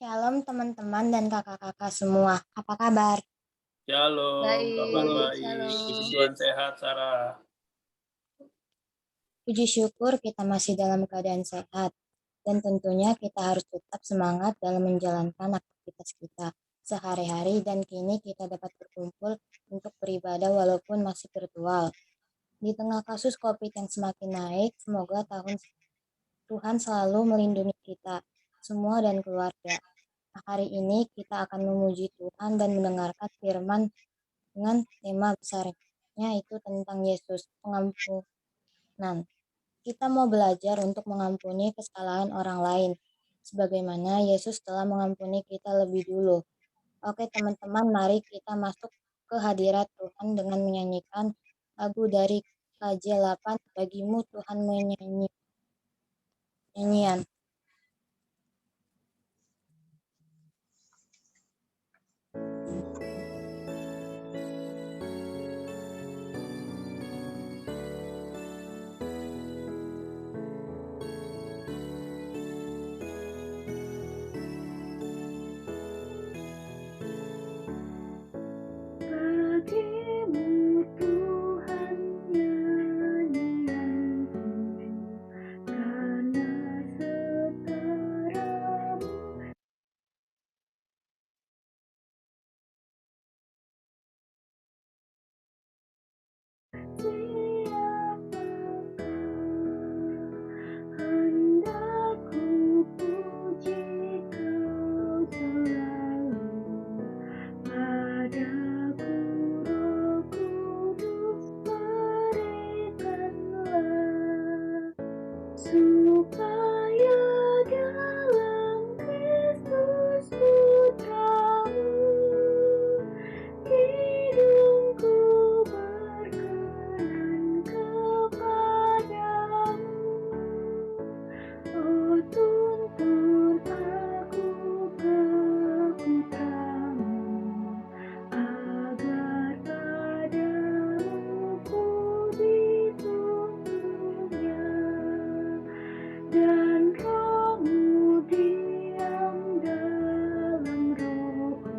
Shalom teman-teman dan kakak-kakak semua. Apa kabar? Shalom, kabar Baik, baik. Puji shalom. Tuhan sehat, Sarah. Puji syukur kita masih dalam keadaan sehat. Dan tentunya kita harus tetap semangat dalam menjalankan aktivitas kita sehari-hari dan kini kita dapat berkumpul untuk beribadah walaupun masih virtual. Di tengah kasus COVID yang semakin naik, semoga Tuhan selalu melindungi kita semua dan keluarga. Hari ini kita akan memuji Tuhan dan mendengarkan firman dengan tema besarnya itu tentang Yesus, pengampunan. Kita mau belajar untuk mengampuni kesalahan orang lain, sebagaimana Yesus telah mengampuni kita lebih dulu. Oke teman-teman, mari kita masuk ke hadirat Tuhan dengan menyanyikan lagu dari KJ8, Bagimu Tuhan nyanyian. Bagimu Tuhan nyanyianku, karena setaramu hendak ku puji Kau selalu. Padaku Roh Kudus berikanlah, supaya dalam Kristus Putramu hidupku berkenan kepadamu. Oh, tuntun aku ke Putramu, agar padamu ku dituntunnya, dan Roh-Mu diam dalam rohku,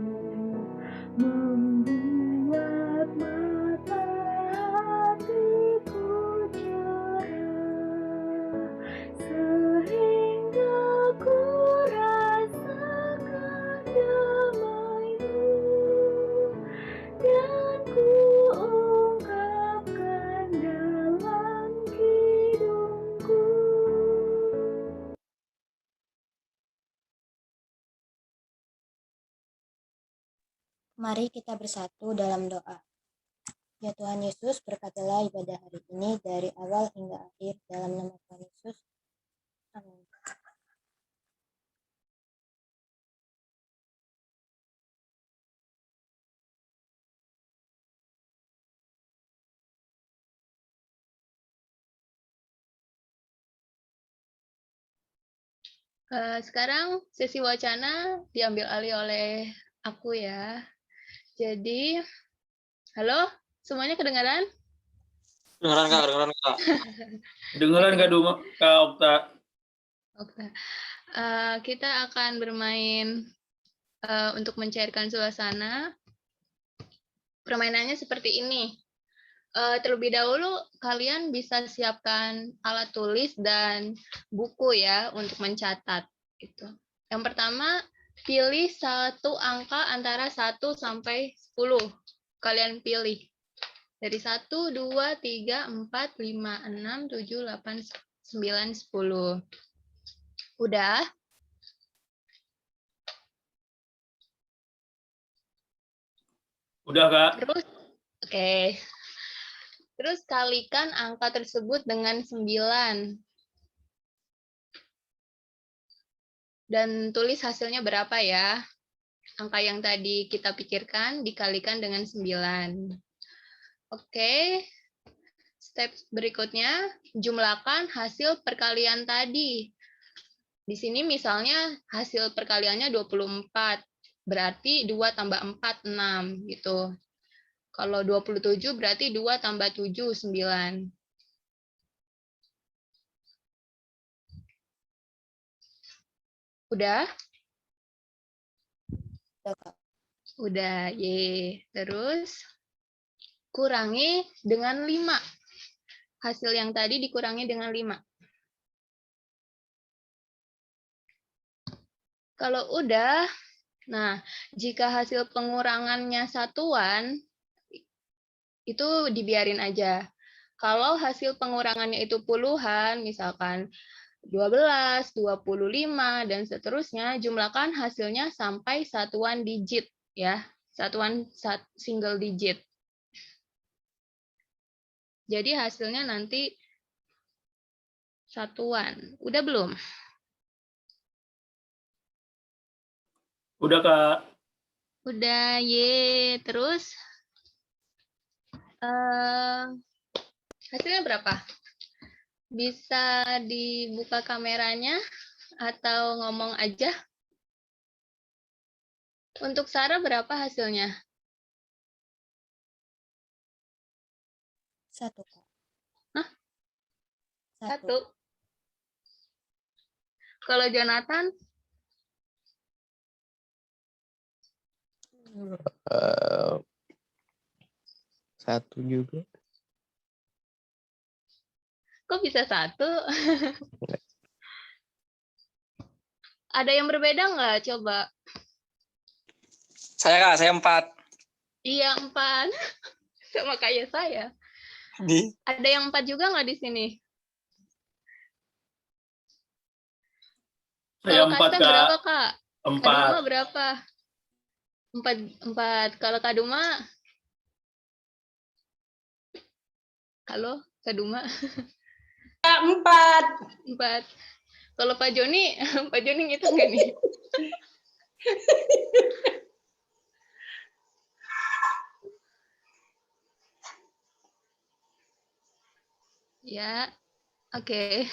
membuat mata hatiku cerah, sehingga ku rasakan damai-Mu, dan ku ungkapkan dalam hidupku. Mari kita bersatu dalam doa. Ya Tuhan Yesus, berkatilah ibadah hari ini dari awal hingga akhir dalam nama Tuhan Yesus. Amin. Sekarang sesi wacana diambil alih oleh aku ya. Jadi, halo, semuanya kedengaran? Kedengeran Kak, kedengeran Kak. Dengeran Kak Okta? Oke. Kita akan bermain untuk mencairkan suasana. Permainannya seperti ini. Terlebih dahulu kalian bisa siapkan alat tulis dan buku ya untuk mencatat gitu. Yang pertama, pilih satu angka antara 1 sampai 10. Kalian pilih dari 1, 2, 3, 4, 5, 6, 7, 8, 9, 10. Udah? Udah, Kak. Terus, oke. Terus kalikan angka tersebut dengan 9. Dan tulis hasilnya berapa ya. Angka yang tadi kita pikirkan dikalikan dengan 9. Oke. Step berikutnya, jumlahkan hasil perkalian tadi. Di sini misalnya hasil perkaliannya 24. Berarti 2 tambah 4, 6 gitu. Kalau 27 berarti 2 tambah 7, 9. Udah? Udah, Kak. Udah, ye. Terus kurangi dengan 5. Hasil yang tadi dikurangi dengan 5. Kalau udah, nah, jika hasil pengurangannya satuan, itu dibiarin aja. Kalau hasil pengurangannya itu puluhan, misalkan 12, 25, dan seterusnya, jumlahkan hasilnya sampai satuan digit, ya. Satuan single digit. Jadi hasilnya nanti satuan. Udah belum? Udah, Kak. Udah, ye. Terus hasilnya berapa? Bisa dibuka kameranya atau ngomong aja? Untuk Sarah berapa hasilnya? 1, Kak. Hah? 1. 1. Kalau Jonathan? Satu juga. Kok bisa 1? Ada yang berbeda nggak? Coba. Saya Kak, saya 4. Iya, 4. Sama kayak saya. Di Ada yang 4 juga nggak di sini? Saya Kalau 4, Kasta Kak. berapa, Kak? 4. Kaduma berapa? 4. Kalau Kaduma? Halo, Kaduma? 4. 4. Kalau Pak Joni, Pak Joni ngitung nggak nih? Ya, oke.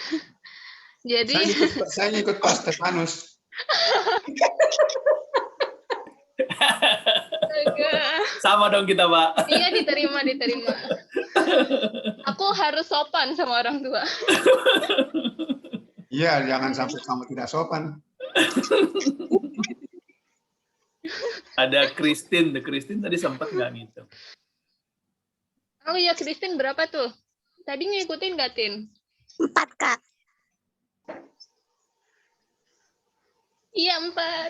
Jadi, Saya ikut Pak Stefanus. Sama dong kita, Pak. iya diterima. Aku harus sopan sama orang tua. Iya, jangan sampai kamu tidak sopan. Ada Christine. Christine tadi sempat nggak ngitung. Oh iya, Christine berapa tuh? Tadi ngikutin nggak, Tin? 4, Kak. Iya, 4.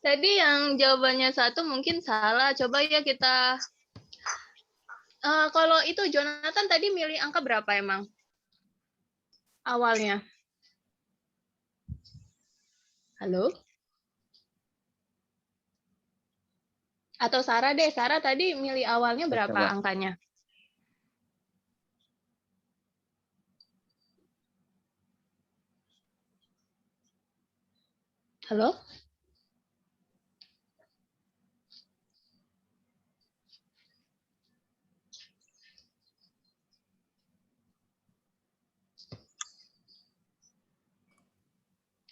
Tadi yang jawabannya 1 mungkin salah. Coba ya kita... kalau itu Jonathan tadi milih angka berapa emang? Awalnya. Halo? Atau Sarah deh. Sarah tadi milih awalnya berapa Coba. angkanya? Halo?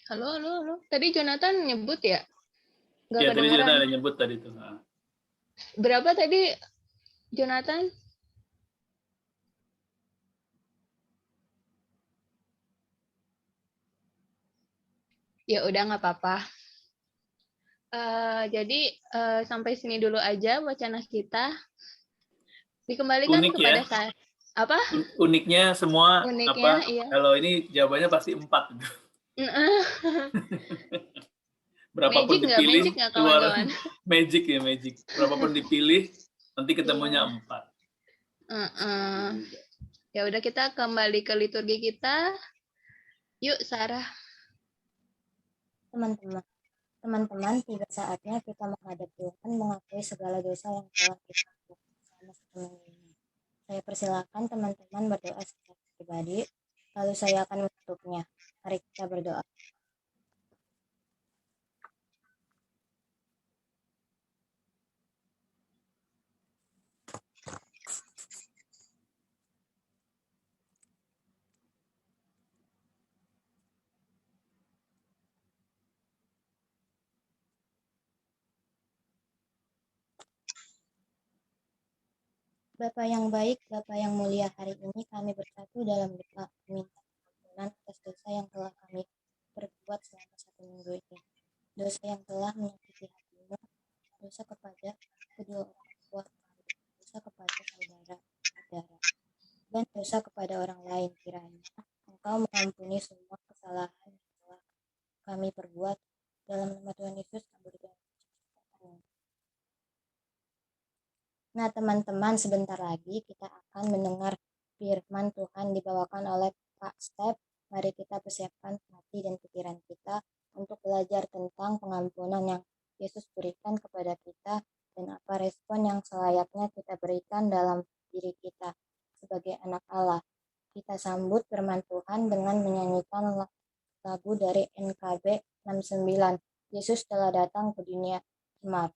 Halo. Tadi Jonathan nyebut ya? Nggak Ya, tadi kedengeran. Jonathan ada nyebut tadi tuh. Berapa tadi Jonathan? Ya udah nggak apa-apa. Jadi sampai sini dulu aja wacana kita. Dikembalikan Unik kepada ya. saya. Apa? Uniknya semua Uniknya, apa? iya. Kalau ini jawabannya pasti 4. Berapapun Magic nggak? dipilih Magic nggak, keluar kawan-kawan? magic ya, magic. Berapapun dipilih nanti ketemunya 4. Ya udah, kita kembali ke liturgi kita. Yuk, Sarah. Teman-teman, tiba saatnya kita menghadap Tuhan, mengakui segala dosa yang telah kita lakukan selama satu minggu ini. Saya persilakan teman-teman berdoa secara pribadi, lalu saya akan menutupnya. Mari kita berdoa. Bapa yang baik, Bapa yang mulia, hari ini kami bersatu dalam doa meminta ampunan atas dosa yang telah kami perbuat selama satu minggu ini. Dosa yang telah menyakiti berdosa kepada kedua orang tua, dosa kepada saudara, dan dosa kepada orang lain. Kiranya Engkau mengampuni semua kesalahan yang telah kami perbuat. Dalam nama Tuhan Yesus kami berdoa. Nah, teman-teman, sebentar lagi kita akan mendengar firman Tuhan dibawakan oleh Kak Step. Mari kita persiapkan hati dan pikiran kita untuk belajar tentang pengampunan yang Yesus berikan kepada kita dan apa respon yang selayaknya kita berikan dalam diri kita sebagai anak Allah. Kita sambut firman Tuhan dengan menyanyikan lagu dari NKB 69, Yesus telah datang ke dunia semar.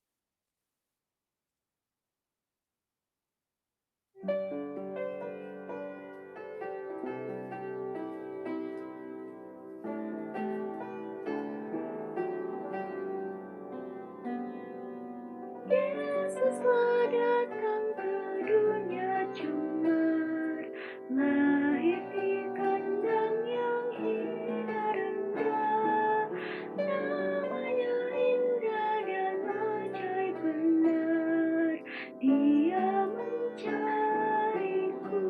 Yesuslah datang ke dunia cemar, lahir di kandang yang hina rendah. Namanya indah dan ajaib benar, Dia mencariku.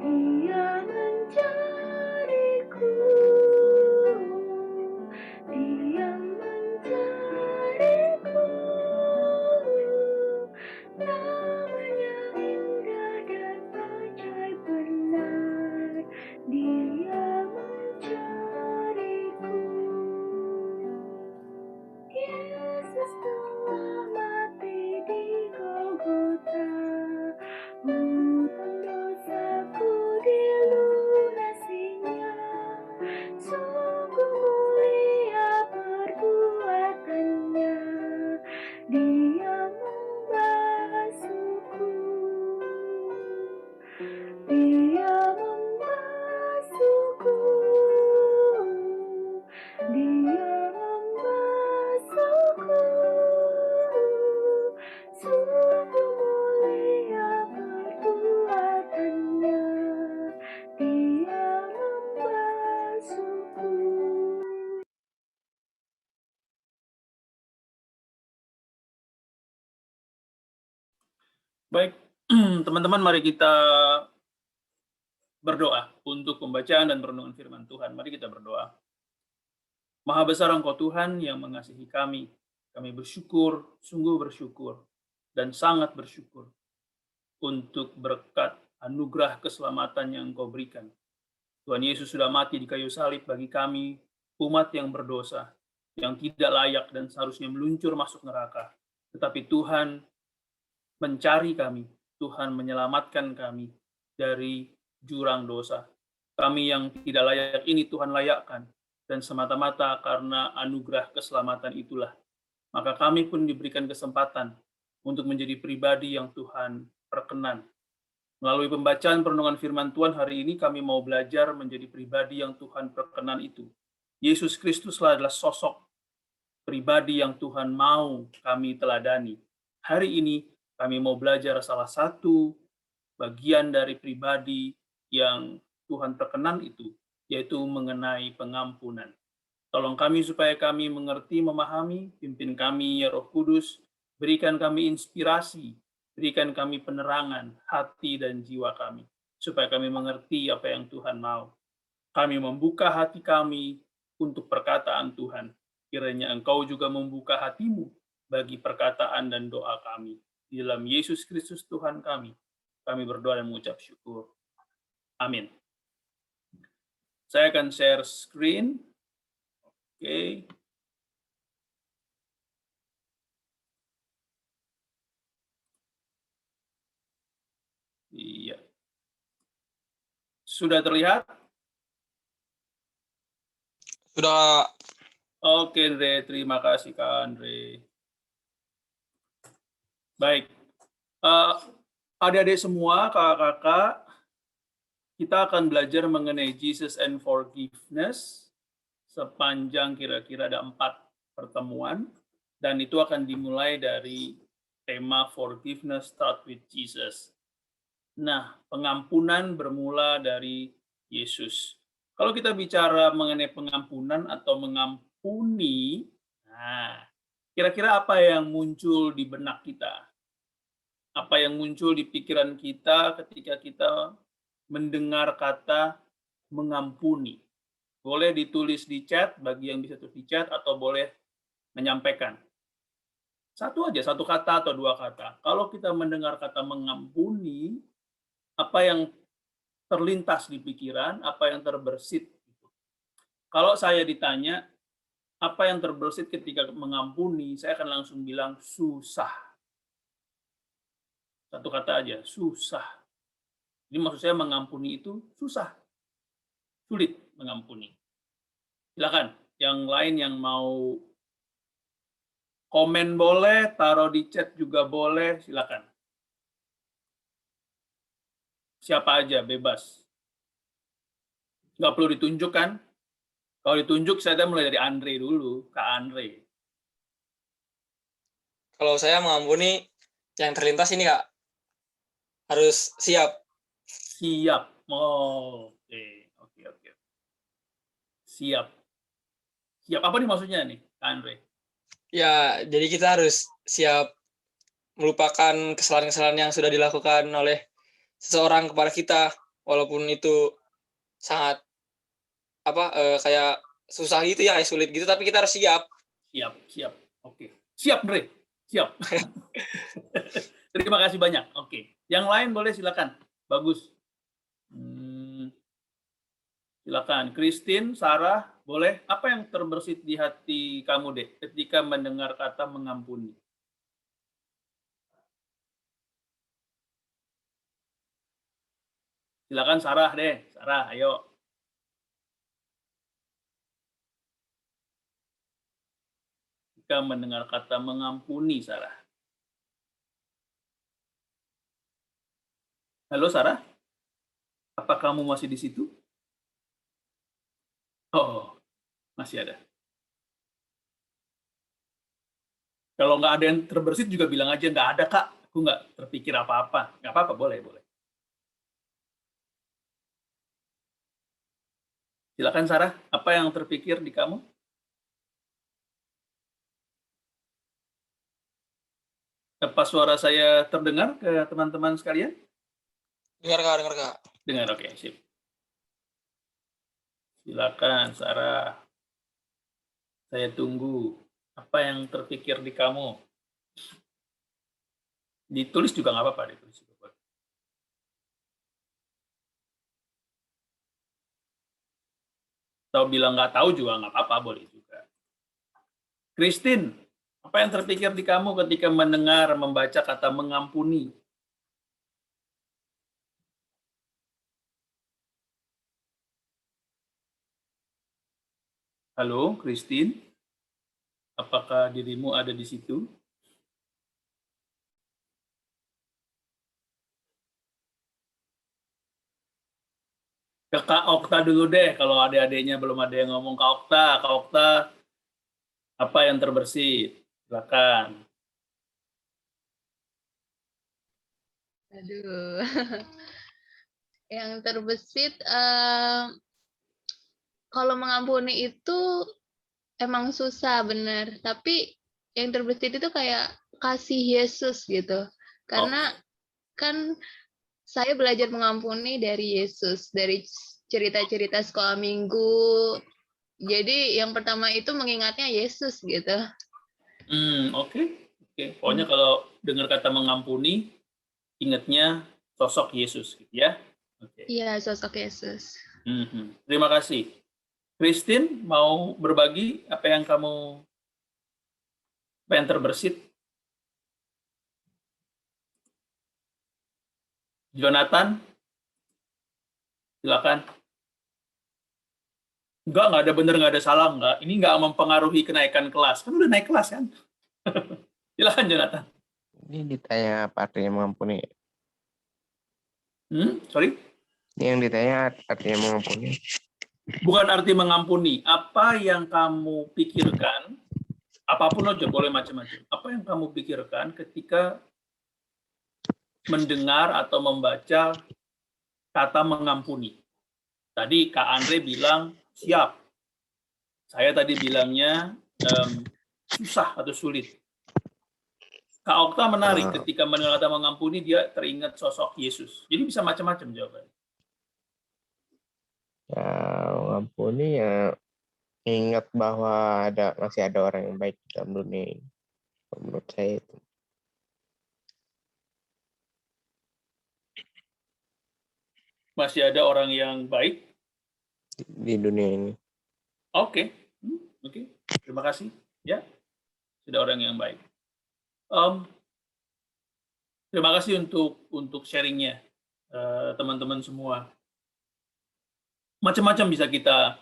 Dia mencariku. Dia mencariku. Namanya indah dan ajaib benar, Dia mencariku. Yesus telah mati di Golgota, untuk dosaku dilunasinya. Sungguh mulia perbuatannya, Dia membasuhku. Dia membasuhku. Dia membasuhku. Sungguh mulia perbuatannya, Dia membasuhku. Baik, teman-teman, mari kita berdoa untuk pembacaan dan perenungan firman Tuhan. Mari kita berdoa. Maha besar Engkau Tuhan yang mengasihi kami. Kami bersyukur, sungguh bersyukur, dan sangat bersyukur untuk berkat anugerah keselamatan yang Engkau berikan. Tuhan Yesus sudah mati di kayu salib bagi kami, umat yang berdosa, yang tidak layak dan seharusnya meluncur masuk neraka. Tetapi Tuhan mencari kami, Tuhan menyelamatkan kami dari jurang dosa. Kami yang tidak layak ini Tuhan layakkan, dan semata-mata karena anugerah keselamatan itulah, maka kami pun diberikan kesempatan untuk menjadi pribadi yang Tuhan perkenan. Melalui pembacaan perenungan firman Tuhan hari ini, kami mau belajar menjadi pribadi yang Tuhan perkenan itu. Yesus Kristuslah adalah sosok pribadi yang Tuhan mau kami teladani. Hari ini kami mau belajar salah satu bagian dari pribadi yang Tuhan perkenan itu, yaitu mengenai pengampunan. Tolong kami supaya kami mengerti, memahami, pimpin kami ya Roh Kudus, berikan kami inspirasi, berikan kami penerangan hati dan jiwa kami, supaya kami mengerti apa yang Tuhan mau. Kami membuka hati kami untuk perkataan Tuhan. Kiranya Engkau juga membuka hatimu bagi perkataan dan doa kami. Di dalam Yesus Kristus Tuhan kami berdoa dan mengucap syukur. Amin. Saya akan share screen. Oke. Iya. Sudah terlihat? Sudah. Oke, Andre. Terima kasih, Kak Andre. Baik. Adik-adik semua, kakak-kakak, kita akan belajar mengenai Jesus and Forgiveness sepanjang kira-kira ada 4 pertemuan, dan itu akan dimulai dari tema Forgiveness Start with Jesus. Nah, pengampunan bermula dari Yesus. Kalau kita bicara mengenai pengampunan atau mengampuni, nah, Kira-kira apa yang muncul di benak kita? Apa yang muncul di pikiran kita ketika kita mendengar kata mengampuni? Boleh ditulis di chat, bagi yang bisa tulis di chat, atau boleh menyampaikan. Satu aja, satu kata atau dua kata. Kalau kita mendengar kata mengampuni, apa yang terlintas di pikiran, apa yang terbersit. Kalau saya ditanya, apa yang terbersit ketika mengampuni, saya akan langsung bilang susah. Satu kata aja, susah. Jadi maksud saya mengampuni itu susah. Sulit mengampuni. Silakan, yang lain yang mau komen boleh, taruh di chat juga boleh, silakan. Siapa aja, bebas. Nggak perlu ditunjukkan. Kalau ditunjuk, saya mulai dari Andre dulu, Kak Andre. Kalau saya mengampuni, yang terlintas ini Kak, harus siap. Siap. Oh, oke. Siap. Siap apa nih maksudnya nih, Kak Andre? Ya, jadi kita harus siap melupakan kesalahan-kesalahan yang sudah dilakukan oleh seseorang kepada kita, walaupun itu sangat kayak susah gitu ya, kayak sulit gitu, tapi kita harus siap. Siap. Oke. Siap, Andre. Siap. Terima kasih banyak. Oke. Yang lain boleh silakan. Bagus. Silakan. Christine, Sarah, boleh. Apa yang terbersit di hati kamu, Dek, ketika mendengar kata mengampuni? Silakan Sarah deh. Sarah, ayo. Ketika mendengar kata mengampuni, Sarah. Halo, Sarah? Apa kamu masih di situ? Oh, masih ada. Kalau nggak ada yang terbersit juga bilang aja, nggak ada, Kak. Aku nggak terpikir apa-apa. Nggak apa-apa, boleh. Silakan, Sarah. Apa yang terpikir di kamu? Apa suara saya terdengar ke teman-teman sekalian? Dengar Kak. Dengar, oke, sip. Silakan, Sarah. Saya tunggu. Apa yang terpikir di kamu? Ditulis juga nggak apa-apa, ditulis juga boleh. Atau bilang nggak tahu juga nggak apa-apa, boleh juga. Christine, apa yang terpikir di kamu ketika mendengar, membaca kata mengampuni? Halo, Christine? Apakah dirimu ada di situ? Ke Kak Okta dulu deh, kalau adik-adiknya belum ada yang ngomong. Kak Okta, apa yang terbersit? Silakan. Aduh. Yang terbesit, kalau mengampuni itu emang susah, bener. Tapi yang terbesit itu kayak kasih Yesus gitu. Karena kan saya belajar mengampuni dari Yesus, dari cerita-cerita sekolah minggu. Jadi yang pertama itu mengingatnya Yesus gitu. Oke. Pokoknya kalau dengar kata mengampuni, ingatnya sosok Yesus, gitu ya. Oke. Iya, sosok Yesus. Terima kasih. Christine, mau berbagi apa yang terbersit? Jonathan, silakan. Enggak ada benar, nggak ada salah, enggak. Ini nggak mempengaruhi kenaikan kelas. Kan udah naik kelas kan? Silakan, Jonathan. Ini ditanya apa artinya mengampuni? Sorry? Ini yang ditanya artinya mengampuni. Bukan arti mengampuni. Apa yang kamu pikirkan, apapun aja, boleh macam-macam. Apa yang kamu pikirkan ketika mendengar atau membaca kata mengampuni? Tadi Kak Andre bilang siap. Saya tadi bilangnya susah atau sulit. Kak Okta menarik ketika mendengar kata mengampuni, dia teringat sosok Yesus. Jadi bisa macam-macam jawabannya. Ya, mengampuni ya ingat bahwa masih ada orang yang baik dalam dunia ini. Menurut saya itu. Masih ada orang yang baik Di dunia ini. Oke. Terima kasih. Ya, sudah orang yang baik. Terima kasih untuk sharingnya, teman-teman semua. Macam-macam bisa kita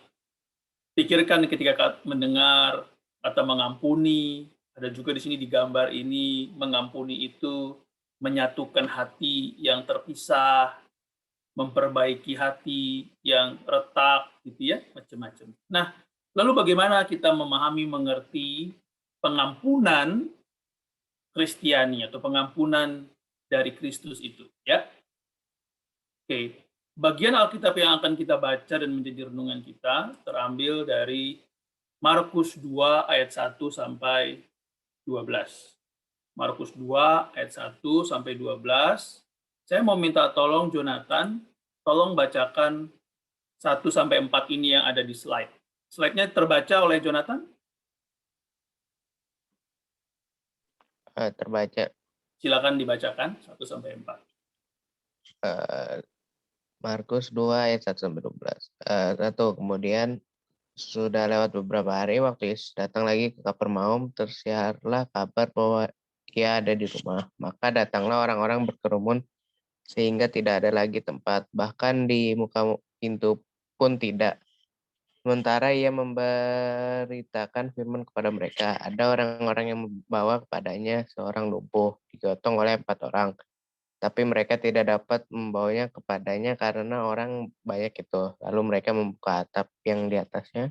pikirkan ketika mendengar kata mengampuni. Ada juga di sini di gambar ini, mengampuni itu menyatukan hati yang terpisah, memperbaiki hati yang retak, gitu ya, macam-macam. Nah, lalu bagaimana kita memahami, mengerti pengampunan Kristiani atau pengampunan dari Kristus itu, ya? Oke, bagian Alkitab yang akan kita baca dan menjadi renungan kita terambil dari Markus 2 ayat 1 sampai 12. Markus 2 ayat 1 sampai 12. Saya mau minta tolong Jonathan, tolong bacakan 1 sampai 4 ini yang ada di slide. Slide-nya terbaca oleh Jonathan? Terbaca. Silakan dibacakan 1 sampai 4. Markus 2 ayat 1 sampai 12. Kemudian sudah lewat beberapa hari, waktu Yesus datang lagi ke Kapernaum, tersiarlah kabar bahwa ia ada di rumah. Maka datanglah orang-orang berkerumun sehingga tidak ada lagi tempat, bahkan di muka pintu pun tidak. Sementara ia memberitakan firman kepada mereka, ada orang-orang yang membawa kepadanya seorang lumpuh, digotong oleh 4 orang. Tapi mereka tidak dapat membawanya kepadanya karena orang banyak itu. Lalu mereka membuka atap yang di atasnya.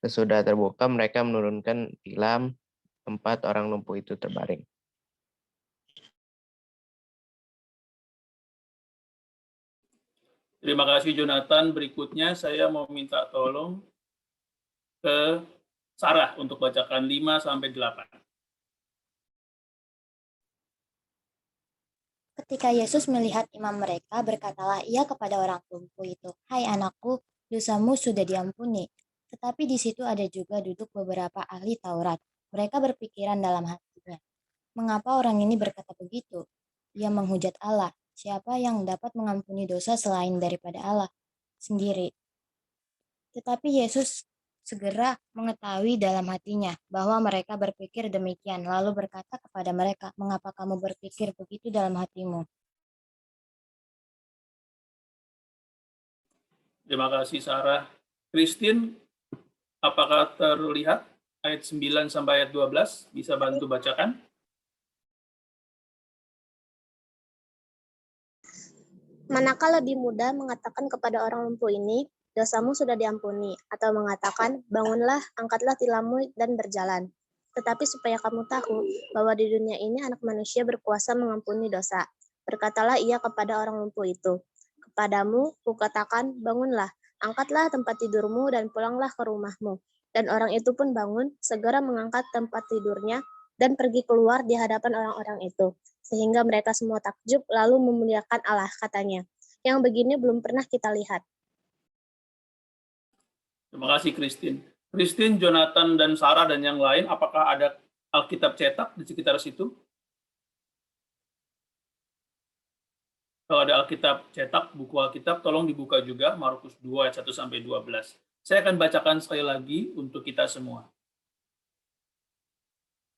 Sesudah terbuka, mereka menurunkan tilam, 4 orang lumpuh itu terbaring. Terima kasih Jonathan. Berikutnya saya mau minta tolong ke Sarah untuk bacakan 5 sampai 8. Ketika Yesus melihat imam mereka, berkatalah ia kepada orang lumpuh itu, "Hai anakku, dosamu sudah diampuni." Tetapi di situ ada juga duduk beberapa ahli Taurat. Mereka berpikiran dalam hatinya, "Mengapa orang ini berkata begitu? Ia menghujat Allah. Siapa yang dapat mengampuni dosa selain daripada Allah sendiri?" Tetapi Yesus segera mengetahui dalam hatinya bahwa mereka berpikir demikian, lalu berkata kepada mereka, "Mengapa kamu berpikir begitu dalam hatimu?" Terima kasih Sarah. Christine, apakah terlihat ayat 9 sampai ayat 12? Bisa bantu bacakan? Manakah lebih mudah mengatakan kepada orang lumpuh ini, dosamu sudah diampuni, atau mengatakan, bangunlah, angkatlah tilammu dan berjalan. Tetapi supaya kamu tahu bahwa di dunia ini anak manusia berkuasa mengampuni dosa. Berkatalah ia kepada orang lumpuh itu, kepadamu kukatakan, bangunlah, angkatlah tempat tidurmu dan pulanglah ke rumahmu. Dan orang itu pun bangun, segera mengangkat tempat tidurnya dan pergi keluar di hadapan orang-orang itu. Sehingga mereka semua takjub lalu memuliakan Allah, katanya, yang begini belum pernah kita lihat. Terima kasih Christine. Christine, Jonathan, dan Sarah, dan yang lain, apakah ada Alkitab cetak di sekitar situ? Kalau ada Alkitab cetak, buku Alkitab, tolong dibuka juga, Markus 2 ayat 1 sampai 12. Saya akan bacakan sekali lagi untuk kita semua.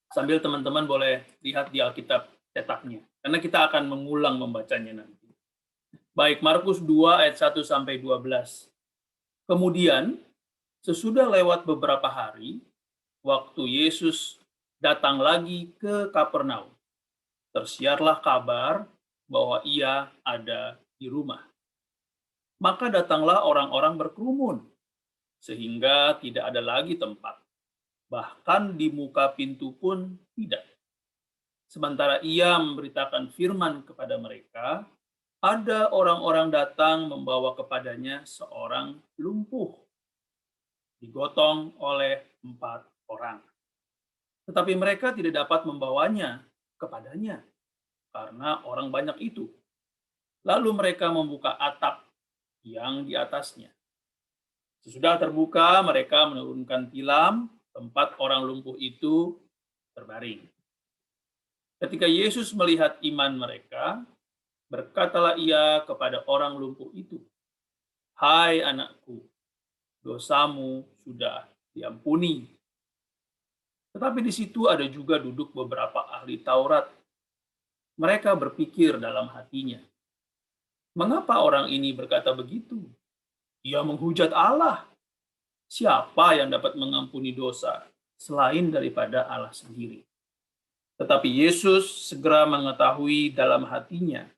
Sambil teman-teman boleh lihat di Alkitab cetaknya, karena kita akan mengulang membacanya nanti. Baik, Markus 2 ayat 1 sampai 12. Kemudian, sesudah lewat beberapa hari, waktu Yesus datang lagi ke Kapernaum, tersiarlah kabar bahwa ia ada di rumah. Maka datanglah orang-orang berkerumun, sehingga tidak ada lagi tempat. Bahkan di muka pintu pun tidak. Sementara ia memberitakan firman kepada mereka, ada orang-orang datang membawa kepadanya seorang lumpuh, digotong oleh 4 orang. Tetapi mereka tidak dapat membawanya kepadanya karena orang banyak itu. Lalu mereka membuka atap yang di atasnya. Sesudah terbuka, mereka menurunkan tilam tempat orang lumpuh itu terbaring. Ketika Yesus melihat iman mereka, berkatalah ia kepada orang lumpuh itu, "Hai anakku, dosamu sudah diampuni." Tetapi di situ ada juga duduk beberapa ahli Taurat. Mereka berpikir dalam hatinya, "Mengapa orang ini berkata begitu? Ia menghujat Allah. Siapa yang dapat mengampuni dosa selain daripada Allah sendiri?" Tetapi Yesus segera mengetahui dalam hatinya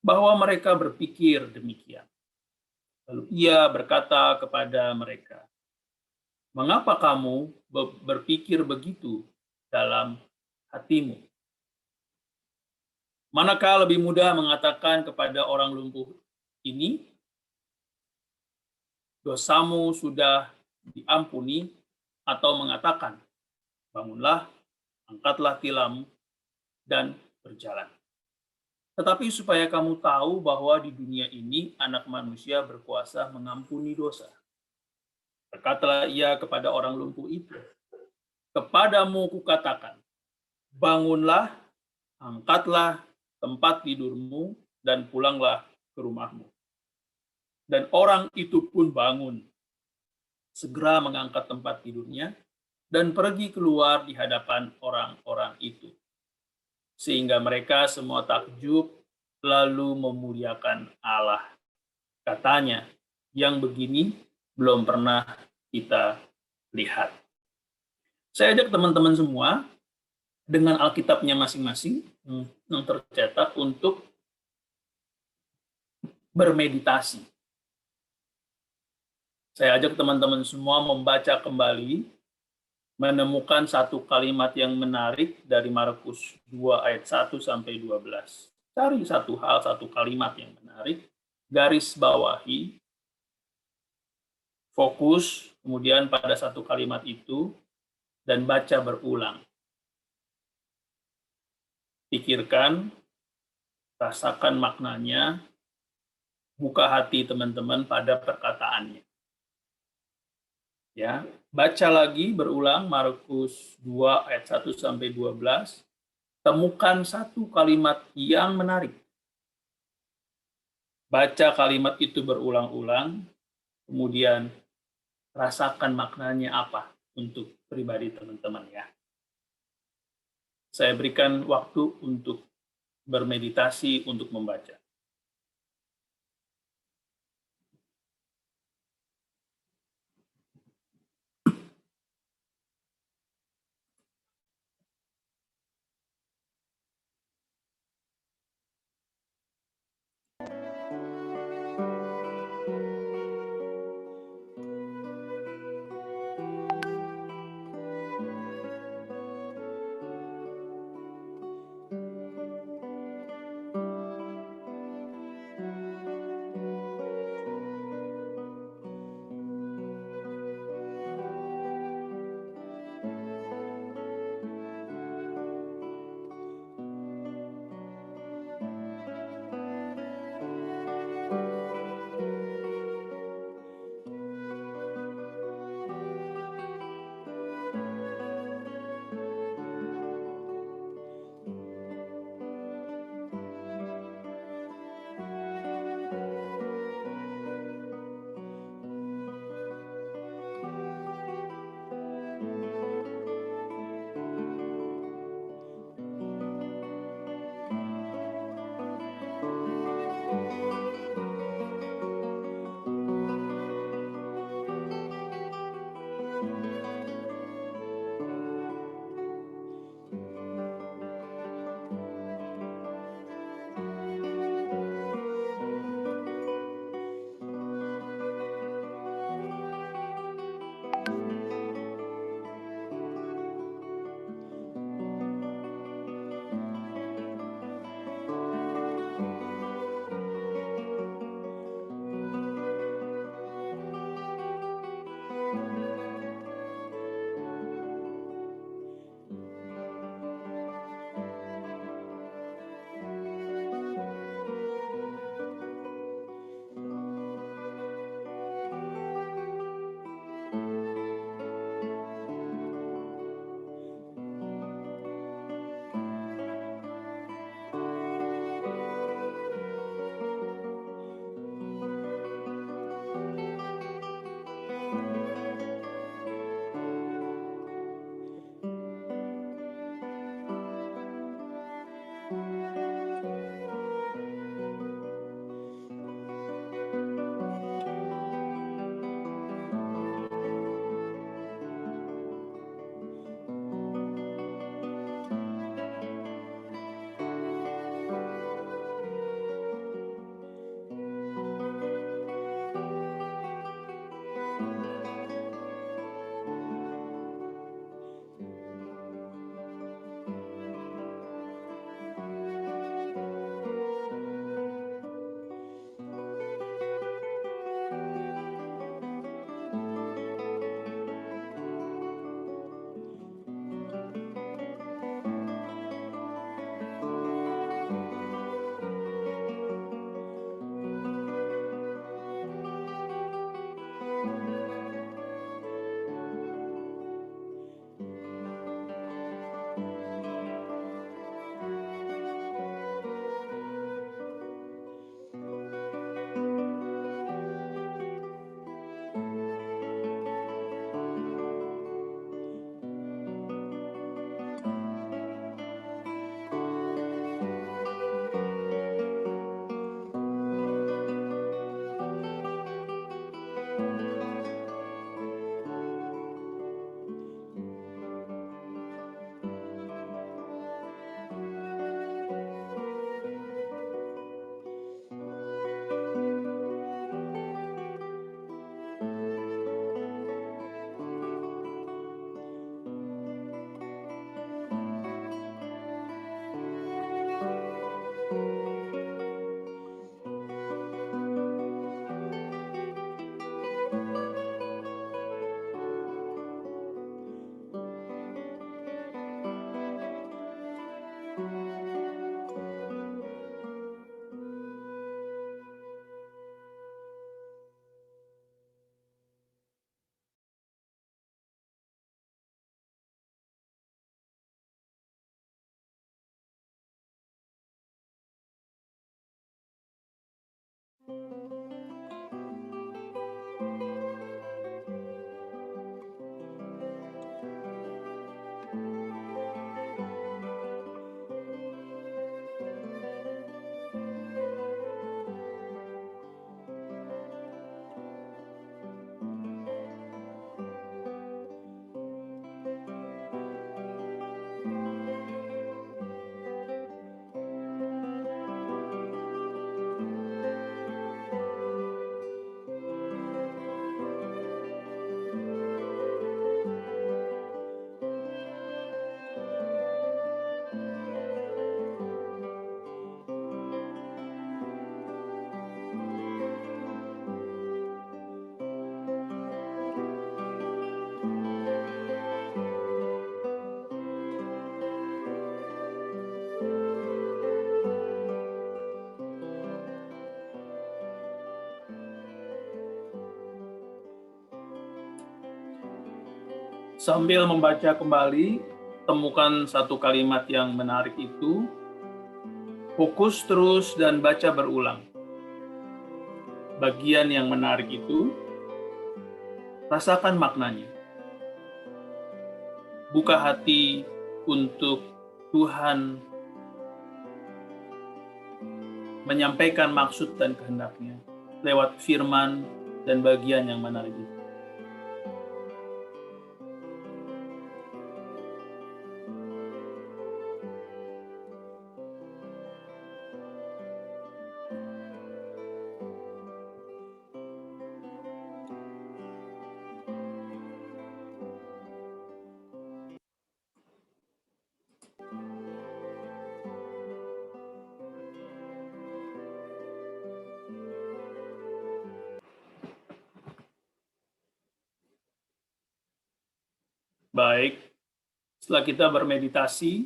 bahwa mereka berpikir demikian. Lalu ia berkata kepada mereka, "Mengapa kamu berpikir begitu dalam hatimu? Manakah lebih mudah mengatakan kepada orang lumpuh ini, 'Dosamu sudah diampuni,' atau mengatakan, 'Bangunlah, angkatlah tilammu, dan berjalan.' Tetapi supaya kamu tahu bahwa di dunia ini Anak Manusia berkuasa mengampuni dosa." Berkatalah ia kepada orang lumpuh itu, "Kepadamu kukatakan, bangunlah, angkatlah tempat tidurmu, dan pulanglah ke rumahmu." Dan orang itu pun bangun, segera mengangkat tempat tidurnya, dan pergi keluar di hadapan orang-orang itu. Sehingga mereka semua takjub, lalu memuliakan Allah. Katanya, "Yang begini belum pernah kita lihat." Saya ajak teman-teman semua dengan Alkitabnya masing-masing yang tercetak untuk bermeditasi. Saya ajak teman-teman semua membaca kembali, menemukan satu kalimat yang menarik dari Markus 2 ayat 1 sampai 12. Cari satu kalimat yang menarik, garis bawahi, fokus kemudian pada satu kalimat itu, dan baca berulang. Pikirkan, rasakan maknanya, buka hati teman-teman pada perkataannya. Ya, baca lagi berulang Markus 2 ayat 1 sampai 12. Temukan satu kalimat yang menarik. Baca kalimat itu berulang-ulang, kemudian rasakan maknanya apa untuk pribadi teman-teman ya. Saya berikan waktu untuk bermeditasi, untuk membaca. Sambil membaca kembali, temukan satu kalimat yang menarik itu, fokus terus dan baca berulang. Bagian yang menarik itu, rasakan maknanya. Buka hati untuk Tuhan menyampaikan maksud dan kehendaknya lewat firman dan bagian yang menarik itu. Baik, setelah kita bermeditasi,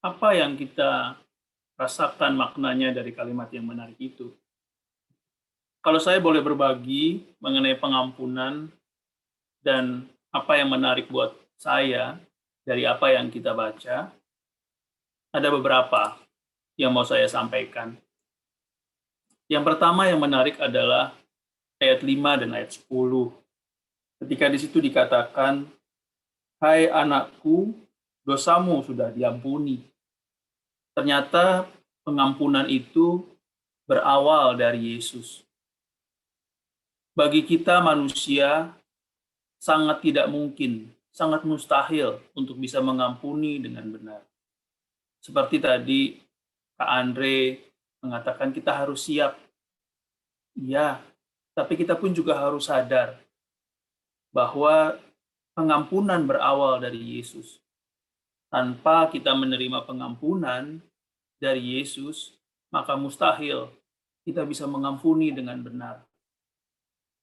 apa yang kita rasakan maknanya dari kalimat yang menarik itu? Kalau saya boleh berbagi mengenai pengampunan dan apa yang menarik buat saya dari apa yang kita baca, ada beberapa yang mau saya sampaikan. Yang pertama yang menarik adalah ayat 5 dan ayat 10. Ketika di situ dikatakan, "Hai anakku, dosamu sudah diampuni." Ternyata pengampunan itu berawal dari Yesus. Bagi kita manusia, sangat tidak mungkin, sangat mustahil untuk bisa mengampuni dengan benar. Seperti tadi Kak Andre mengatakan kita harus siap. Iya, tapi kita pun juga harus sadar bahwa pengampunan berawal dari Yesus. Tanpa kita menerima pengampunan dari Yesus, maka mustahil kita bisa mengampuni dengan benar.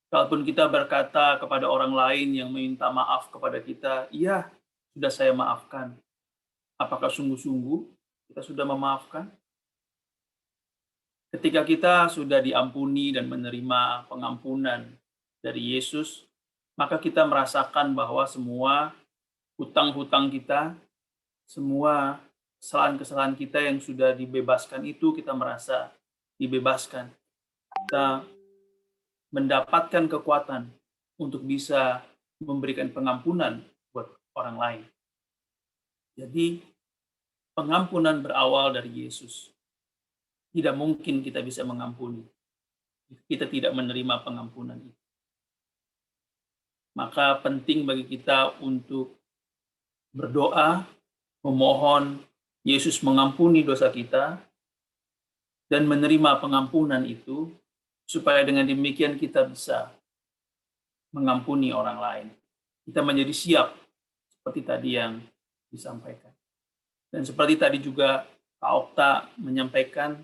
Kalaupun kita berkata kepada orang lain yang meminta maaf kepada kita, iya, sudah saya maafkan. Apakah sungguh-sungguh kita sudah memaafkan? Ketika kita sudah diampuni dan menerima pengampunan dari Yesus, maka kita merasakan bahwa semua hutang-hutang kita, semua kesalahan-kesalahan kita yang sudah dibebaskan itu, kita merasa dibebaskan. Kita mendapatkan kekuatan untuk bisa memberikan pengampunan buat orang lain. Jadi, pengampunan berawal dari Yesus. Tidak mungkin kita bisa mengampuni. Kita tidak menerima pengampunan itu. Maka penting bagi kita untuk berdoa, memohon Yesus mengampuni dosa kita, dan menerima pengampunan itu, supaya dengan demikian kita bisa mengampuni orang lain. Kita menjadi siap, seperti tadi yang disampaikan. Dan seperti tadi juga Kak Okta menyampaikan,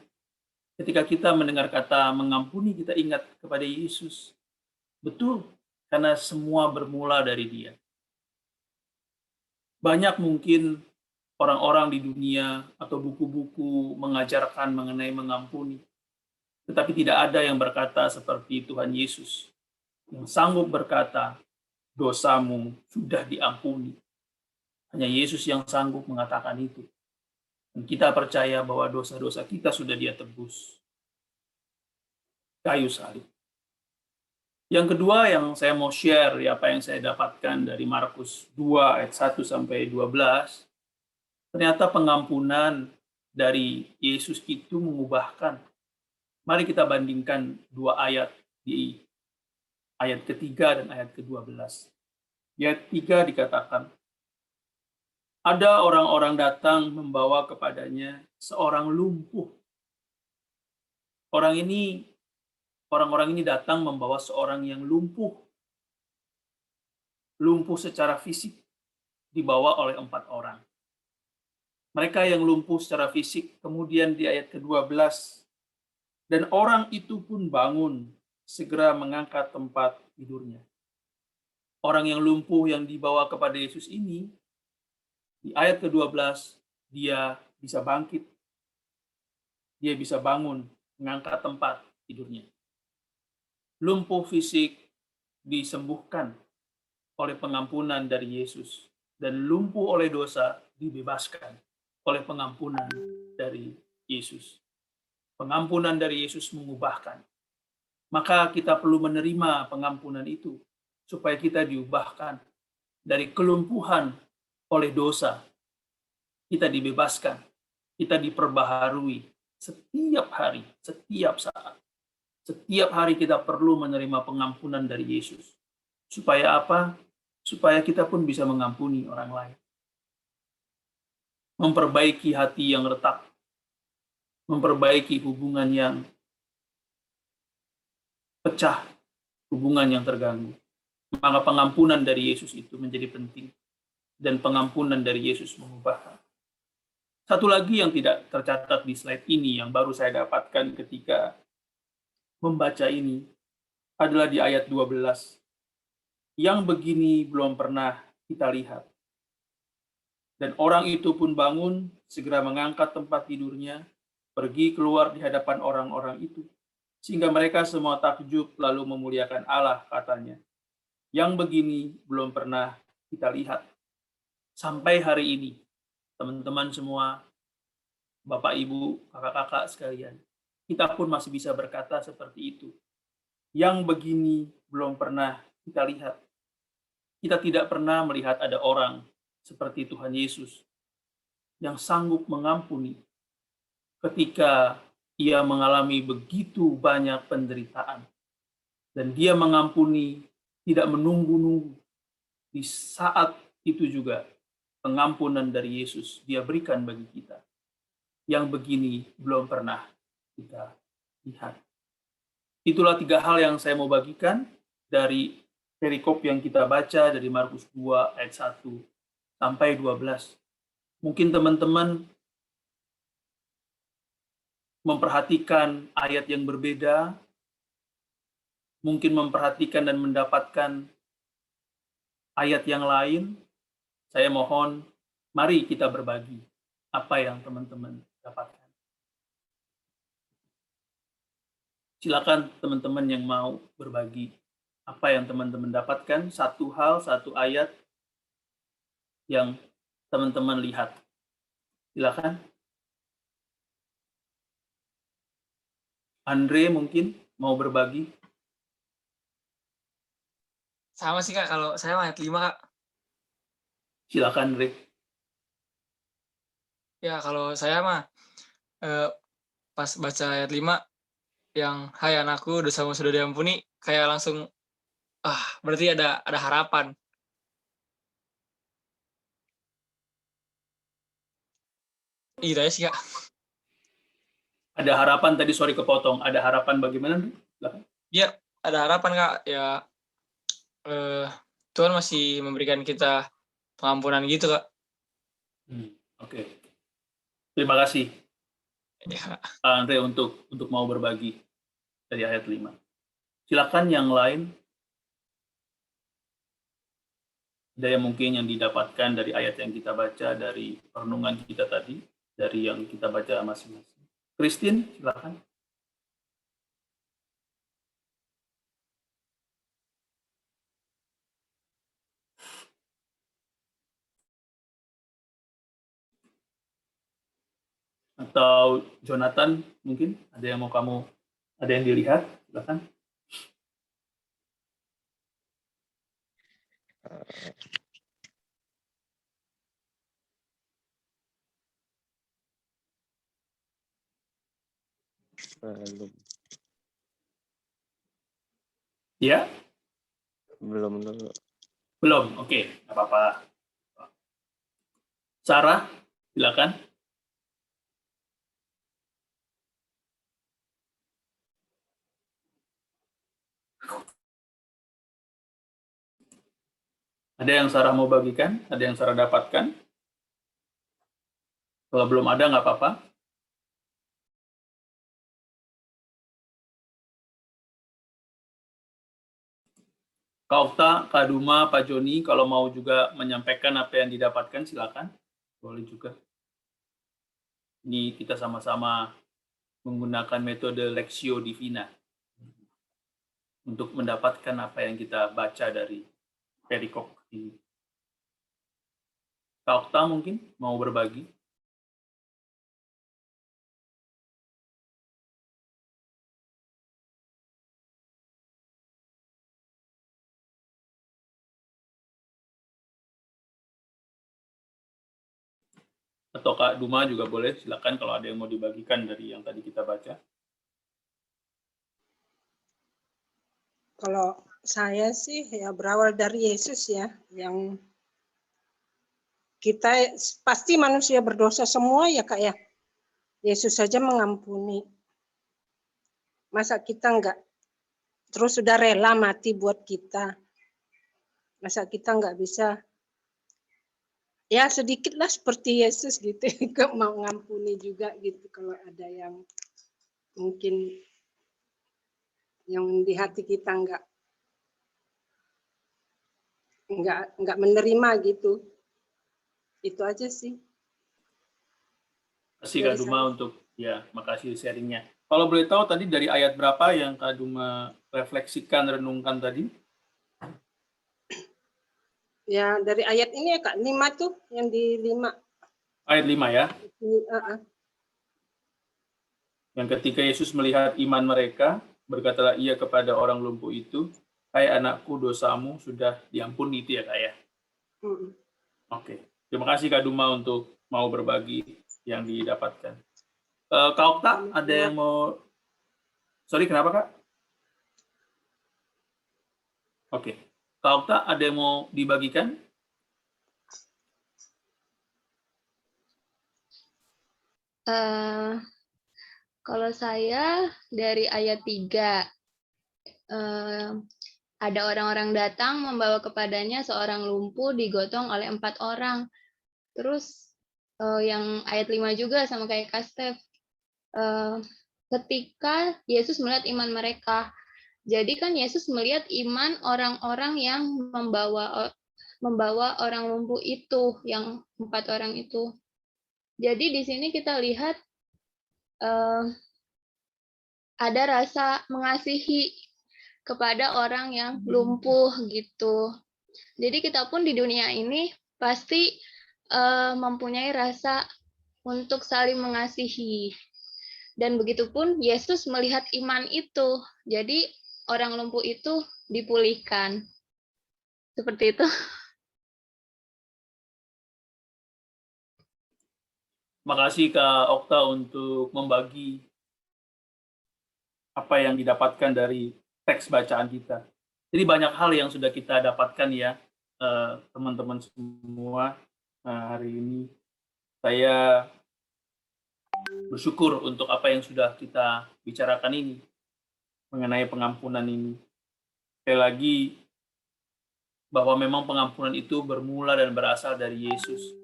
ketika kita mendengar kata mengampuni, kita ingat kepada Yesus. Betul, karena semua bermula dari Dia. Banyak mungkin orang-orang di dunia atau buku-buku mengajarkan mengenai mengampuni. Tetapi tidak ada yang berkata seperti Tuhan Yesus, yang sanggup berkata, dosamu sudah diampuni. Hanya Yesus yang sanggup mengatakan itu. Dan kita percaya bahwa dosa-dosa kita sudah Dia tebus. kayu salib. Yang kedua yang saya mau share, ya, apa yang saya dapatkan dari Markus 2 ayat 1 sampai 12, ternyata pengampunan dari Yesus itu mengubahkan. Mari kita bandingkan dua ayat di ayat ketiga dan ayat ke-12. Di ayat 3 dikatakan, ada orang-orang datang membawa kepadanya seorang lumpuh. Orang-orang ini datang membawa seorang yang lumpuh. Lumpuh secara fisik dibawa oleh 4 orang. Mereka yang lumpuh secara fisik, kemudian di ayat ke-12, dan orang itu pun bangun, segera mengangkat tempat tidurnya. Orang yang lumpuh yang dibawa kepada Yesus ini, di ayat ke-12, dia bisa bangkit. Dia bisa bangun, mengangkat tempat tidurnya. Lumpuh fisik disembuhkan oleh pengampunan dari Yesus, dan lumpuh oleh dosa dibebaskan oleh pengampunan dari Yesus. Pengampunan dari Yesus mengubahkan. Maka kita perlu menerima pengampunan itu supaya kita diubahkan dari kelumpuhan oleh dosa. Kita dibebaskan, kita diperbaharui setiap hari, setiap saat. Setiap hari kita perlu menerima pengampunan dari Yesus. Supaya apa? Supaya kita pun bisa mengampuni orang lain. Memperbaiki hati yang retak. Memperbaiki hubungan yang pecah, hubungan yang terganggu. Maka pengampunan dari Yesus itu menjadi penting. Dan pengampunan dari Yesus mengubahkan. Satu lagi yang tidak tercatat di slide ini, yang baru saya dapatkan ketika membaca ini, adalah di ayat 12. Yang begini belum pernah kita lihat. Dan orang itu pun bangun, segera mengangkat tempat tidurnya, pergi keluar di hadapan orang-orang itu, sehingga mereka semua takjub lalu memuliakan Allah, katanya. Yang begini belum pernah kita lihat. Sampai hari ini, teman-teman semua, Bapak, Ibu, kakak-kakak sekalian, kita pun masih bisa berkata seperti itu. Yang begini belum pernah kita lihat. Kita tidak pernah melihat ada orang seperti Tuhan Yesus yang sanggup mengampuni ketika ia mengalami begitu banyak penderitaan. Dan dia mengampuni, tidak menunggu-nunggu. Di saat itu juga pengampunan dari Yesus dia berikan bagi kita. Yang begini belum pernah kita lihat. Itulah 3 hal yang saya mau bagikan dari perikop yang kita baca dari Markus 2 ayat 1 sampai 12. Mungkin teman-teman memperhatikan ayat yang berbeda, mungkin memperhatikan dan mendapatkan ayat yang lain. Saya mohon, mari kita berbagi apa yang teman-teman dapatkan. Silakan teman-teman yang mau berbagi apa yang teman-teman dapatkan, satu hal, satu ayat yang teman-teman lihat. Silakan. Andre mungkin mau berbagi. Sama sih Kak, kalau saya ayat 5 Kak. Silakan Andre. Ya kalau saya mah pas baca ayat 5 yang hai anakku dosamu sudah diampuni, kayak langsung berarti ada harapan. Iya sih Kak. Ada harapan tadi, sorry kepotong. Ada harapan bagaimana? Iya, ada harapan Kak. Ya Tuhan masih memberikan kita pengampunan gitu Kak. Oke. Terima kasih. Ya. Andre untuk mau berbagi dari ayat 5. Silakan yang lain. Ada yang mungkin yang didapatkan dari ayat yang kita baca, dari renungan kita tadi, dari yang kita baca masing-masing. Christine, silakan. Atau Jonathan, mungkin ada yang mau kamu Ada yang dilihat? Silakan. Belum, Ya, belum dulu. belum. Oke, nggak apa-apa. Sarah, silakan. Ada yang Sarah mau bagikan? Ada yang Sarah dapatkan? Kalau belum ada, nggak apa-apa. Kak Okta, Kak Duma, Pak Joni, kalau mau juga menyampaikan apa yang didapatkan, silakan. Boleh juga. Ini kita sama-sama menggunakan metode Lexio Divina untuk mendapatkan apa yang kita baca dari perikop ini. Kak Okta mungkin mau berbagi? Atau Kak Duma juga boleh, silakan kalau ada yang mau dibagikan dari yang tadi kita baca. Kalau saya sih ya berawal dari Yesus ya, yang kita pasti manusia berdosa semua ya Kak ya. Yesus saja mengampuni. Masa kita enggak terus sudah rela mati buat kita. Masa kita enggak bisa ya sedikitlah seperti Yesus gitu, mau ngampuni juga gitu kalau ada yang mungkin yang di hati kita enggak menerima gitu. Itu aja sih. Terima kasih Kak Duma untuk makasih sharingnya. Kalau boleh tahu tadi dari ayat berapa yang Kak Duma refleksikan, renungkan tadi? Ya dari ayat ini ya Kak, 5 tuh, yang di 5. Ayat 5 ya. Yang ketika Yesus melihat iman mereka, berkatalah ia kepada orang lumpuh itu, "Hai anakku, dosamu sudah diampuni," itu ya Kak ya. Oke. Terima kasih Kak Duma untuk mau berbagi yang didapatkan. Kak Okta, ada yang mau... Sorry, kenapa Kak? Oke. Kak Okta, ada yang mau dibagikan? Kalau saya dari ayat 3, ada orang-orang datang membawa kepadanya seorang lumpuh digotong oleh 4 orang. Terus yang ayat 5 juga sama kayak Kak Steph. Ketika Yesus melihat iman mereka. Jadi kan Yesus melihat iman orang-orang yang membawa orang lumpuh itu, yang 4 orang itu. Jadi di sini kita lihat ada rasa mengasihi kepada orang yang lumpuh gitu. Jadi kita pun di dunia ini pasti mempunyai rasa untuk saling mengasihi. Dan begitupun Yesus melihat iman itu. Jadi orang lumpuh itu dipulihkan. Seperti itu. Makasih Kak Okta untuk membagi apa yang didapatkan dari teks bacaan kita. Jadi banyak hal yang sudah kita dapatkan ya, teman-teman semua. Hari ini saya bersyukur untuk apa yang sudah kita bicarakan ini, mengenai pengampunan ini. Sekali lagi, bahwa memang pengampunan itu bermula dan berasal dari Yesus.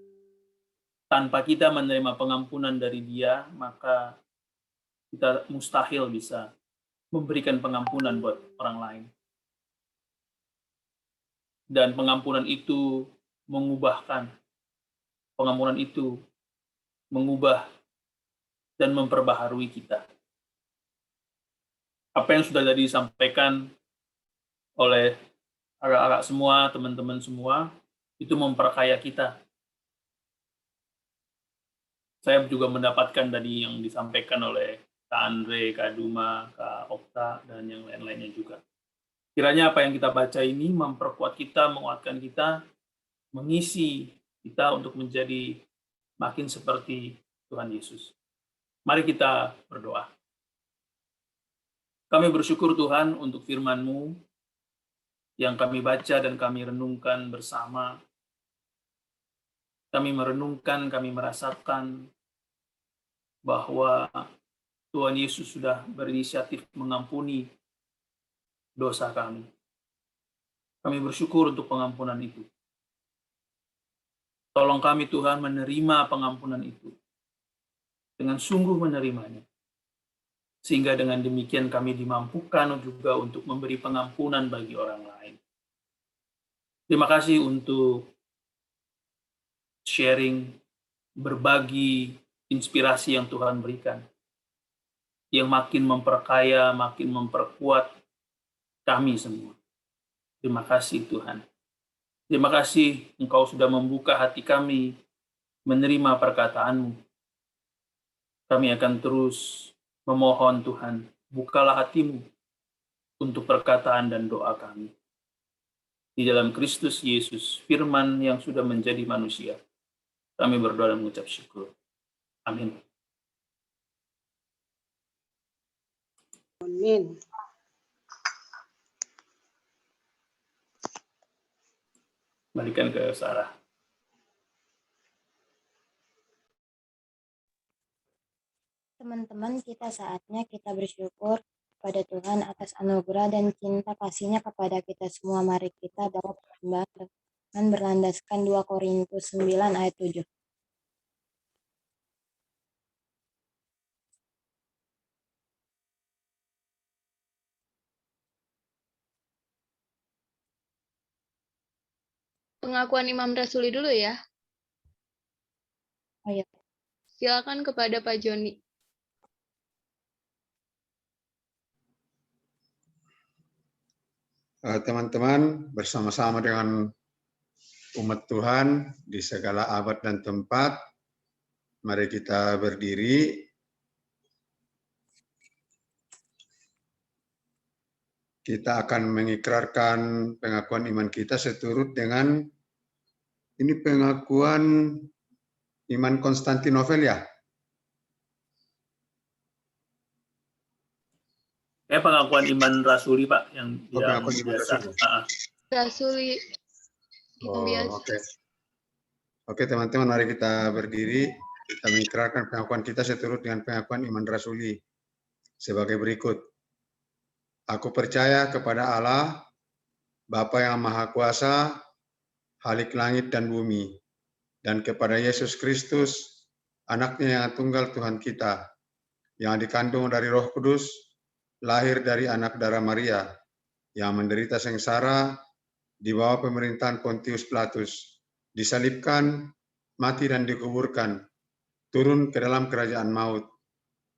Tanpa kita menerima pengampunan dari Dia, maka kita mustahil bisa memberikan pengampunan buat orang lain. Dan pengampunan itu mengubahkan. Pengampunan itu mengubah dan memperbaharui kita. Apa yang sudah tadi disampaikan oleh kakak-kakak semua, teman-teman semua, itu memperkaya kita. Saya juga mendapatkan tadi yang disampaikan oleh Kak Andre, Kak Duma, Kak Okta, dan yang lain-lainnya juga. Kiranya apa yang kita baca ini memperkuat kita, menguatkan kita, mengisi kita untuk menjadi makin seperti Tuhan Yesus. Mari kita berdoa. Kami bersyukur Tuhan untuk firman-Mu yang kami baca dan kami renungkan bersama. Kami merenungkan, kami merasakan bahwa Tuhan Yesus sudah berinisiatif mengampuni dosa kami. Kami bersyukur untuk pengampunan itu. Tolong kami Tuhan menerima pengampunan itu. Dengan sungguh menerimanya. Sehingga dengan demikian kami dimampukan juga untuk memberi pengampunan bagi orang lain. Terima kasih untuk sharing, berbagi inspirasi yang Tuhan berikan. Yang makin memperkaya, makin memperkuat kami semua. Terima kasih Tuhan. Terima kasih Engkau sudah membuka hati kami menerima perkataan-Mu. Kami akan terus memohon Tuhan, bukalah hatimu untuk perkataan dan doa kami. Di dalam Kristus Yesus, firman yang sudah menjadi manusia, kami berdoa dan mengucap syukur. Amin. Amin. Balikan ke Sarah. Teman-teman, saatnya kita bersyukur kepada Tuhan atas anugerah dan cinta kasih-Nya kepada kita semua. Mari kita bawa persembahan dengan berlandaskan 2 Korintus 9 ayat 7. Pengakuan Imam Rasuli dulu ya. Oh ya, Silakan kepada Pak Joni. Teman-teman, bersama-sama dengan umat Tuhan di segala abad dan tempat, mari kita berdiri. Kita akan mengikrarkan pengakuan iman kita seturut dengan ini pengakuan iman Konstantinopel ya. Pengakuan iman rasuli Pak yang pengakuan iman biasa. Rasuli yang biasa. Oke. Oke teman-teman, mari kita berdiri. Kita mengikrarkan pengakuan kita seturut dengan pengakuan iman rasuli sebagai berikut. Aku percaya kepada Allah, Bapa yang Maha Kuasa, Khalik langit dan bumi, dan kepada Yesus Kristus, Anaknya yang tunggal Tuhan kita, yang dikandung dari Roh Kudus, lahir dari anak darah Maria, yang menderita sengsara di bawah pemerintahan Pontius Pilatus, disalibkan, mati dan dikuburkan, turun ke dalam kerajaan maut.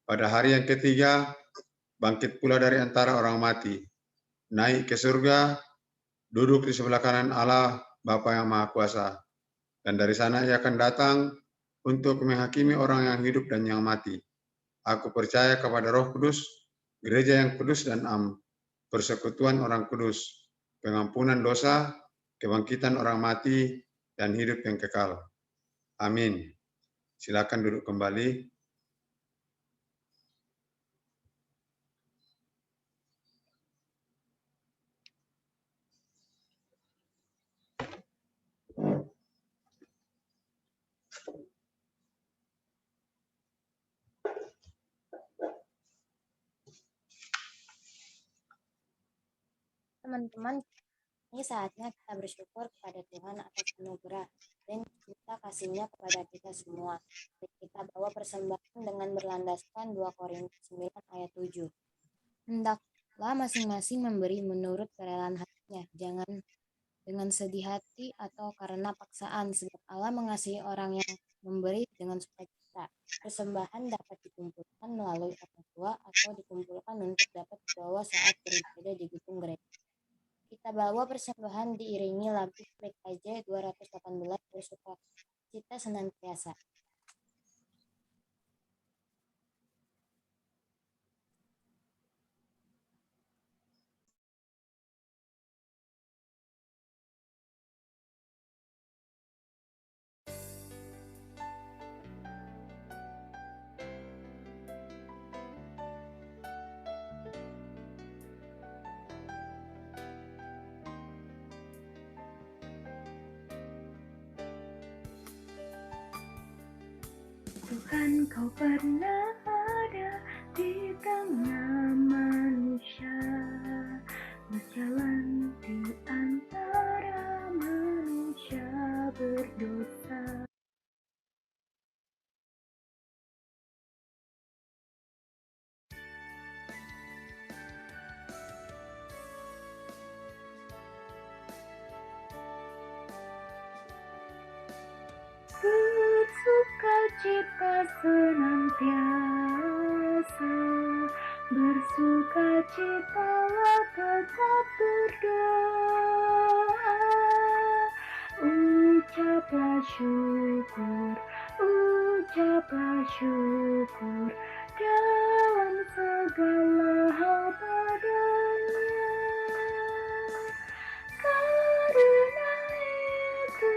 Pada hari yang ketiga, bangkit pula dari antara orang mati, naik ke surga, duduk di sebelah kanan Allah, Bapa yang Maha Kuasa. Dan dari sana Ia akan datang untuk menghakimi orang yang hidup dan yang mati. Aku percaya kepada Roh Kudus, gereja yang kudus dan am, persekutuan orang kudus, pengampunan dosa, kebangkitan orang mati, dan hidup yang kekal. Amin. Silakan duduk kembali. teman-teman, ini saatnya kita bersyukur kepada Tuhan atas anugerah dan cinta kasih-Nya kepada kita semua. Kita bawa persembahan dengan berlandaskan 2 Korintus 9 ayat 7. Hendaklah masing-masing memberi menurut kerelaan hatinya, jangan dengan sedih hati atau karena paksaan, sebab Allah mengasihi orang yang memberi dengan sukacita. Persembahan dapat dikumpulkan melalui orang tua atau dikumpulkan untuk dapat dibawa saat beribadah di gedung gereja. Kita bawa persembahan diiringi lagu PKJ 218 bersukacita senantiasa. Tuhan, Kau pernah ada di tengah manusia, berjalan di antara manusia berdosa. Bersukacita senantiasa, bersukacitalah tetap berdoa. Ucaplah syukur dalam segala hal padanya. Karena itu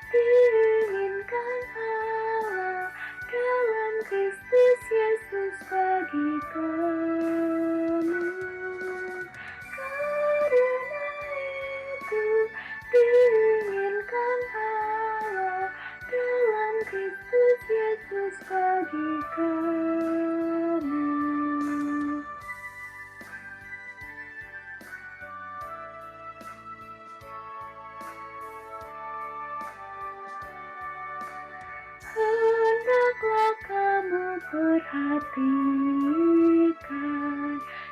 diinginkan Allah dalam Kristus Yesus bagi kamu. Karena itu diinginkan Allah dalam Kristus Yesus bagi kamu. Hendaklah kamu perhatikan,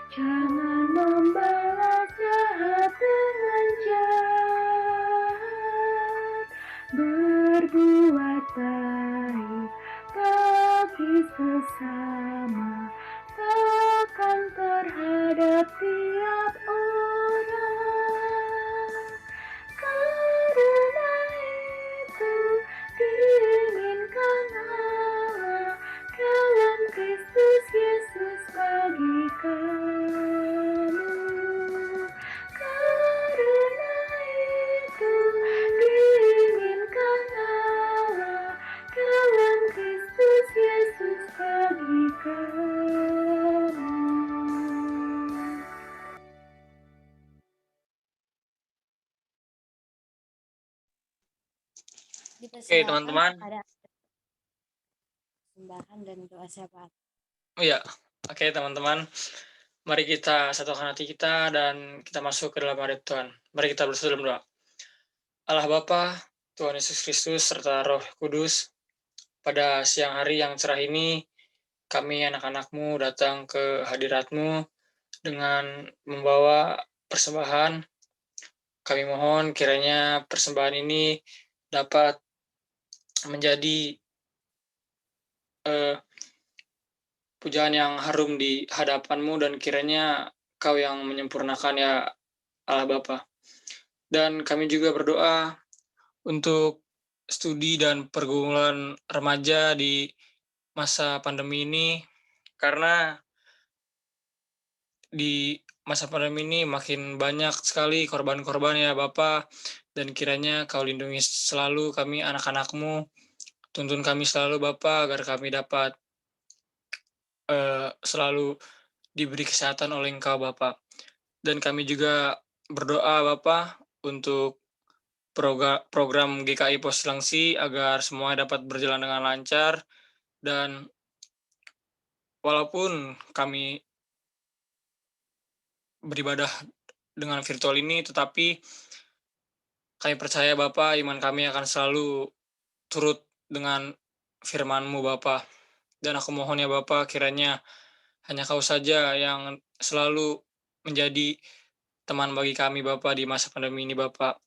jangan membalas jahat dengan jahat. Berbuat baik bagi sesama, bahkan terhadap tiap orang. Karena itu diinginkan Allah dalam Kristus Yesus bagi kamu. Karena itu diinginkan Allah dalam Kristus Yesus bagi kamu. Dipersilakan teman-teman. kepada sembahan dan doa syafaat. Iya, oke teman-teman. Mari kita satukan hati kita dan kita masuk ke dalam hadirat Tuhan. Mari kita bersatu dalam doa. Allah Bapa, Tuhan Yesus Kristus, serta Roh Kudus, pada siang hari yang cerah ini, kami anak-anak-Mu datang ke hadirat-Mu dengan membawa persembahan. Kami mohon kiranya persembahan ini dapat menjadi pujian yang harum di hadapan-Mu dan kiranya Kau yang menyempurnakan ya Allah Bapa. Dan kami juga berdoa untuk studi dan pergumulan remaja di masa pandemi ini, karena di masa pandemi ini makin banyak sekali korban-korban ya Bapa, dan kiranya Kau lindungi selalu kami anak-anak-Mu, tuntun kami selalu Bapa agar kami dapat selalu diberi kesehatan oleh Engkau Bapa. Dan kami juga berdoa Bapa untuk program GKI Pos Cilengsi agar semua dapat berjalan dengan lancar, dan walaupun kami beribadah dengan virtual ini, tetapi kami percaya Bapa, iman kami akan selalu turut dengan firman-Mu Bapa. Dan aku mohon ya Bapa, kiranya hanya Kau saja yang selalu menjadi teman bagi kami Bapa di masa pandemi ini Bapa.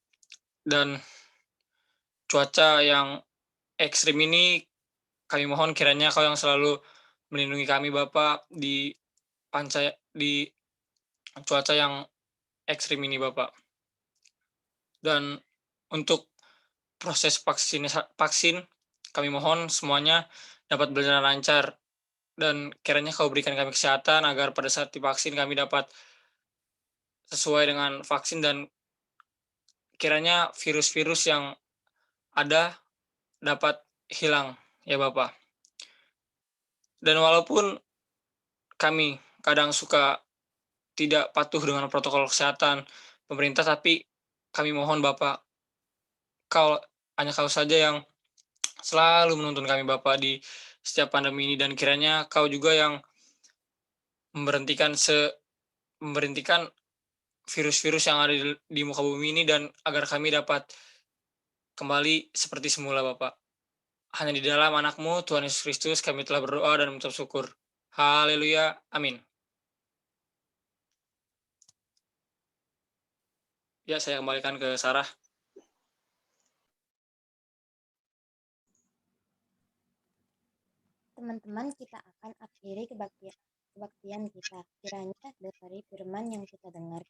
Dan cuaca yang ekstrim ini kami mohon kiranya Kau yang selalu melindungi kami Bapa di cuaca yang ekstrim ini Bapak. Dan untuk proses vaksin kami mohon semuanya dapat berjalan lancar, dan kiranya Kau berikan kami kesehatan agar pada saat divaksin kami dapat sesuai dengan vaksin, dan kiranya virus-virus yang ada dapat hilang ya Bapak. Dan walaupun kami kadang suka tidak patuh dengan protokol kesehatan pemerintah, tapi kami mohon Bapak, hanya Kau saja yang selalu menuntun kami Bapak di setiap pandemi ini, dan kiranya Kau juga yang memberhentikan virus-virus yang ada di muka bumi ini, dan agar kami dapat kembali seperti semula, Bapak. Hanya di dalam Anak-Mu, Tuhan Yesus Kristus, kami telah berdoa dan mengucap syukur. Haleluya. Amin. Ya, saya kembalikan ke Sarah. Teman-teman, kita akan akhiri kebaktian kita. Kiranya dari firman yang kita dengar,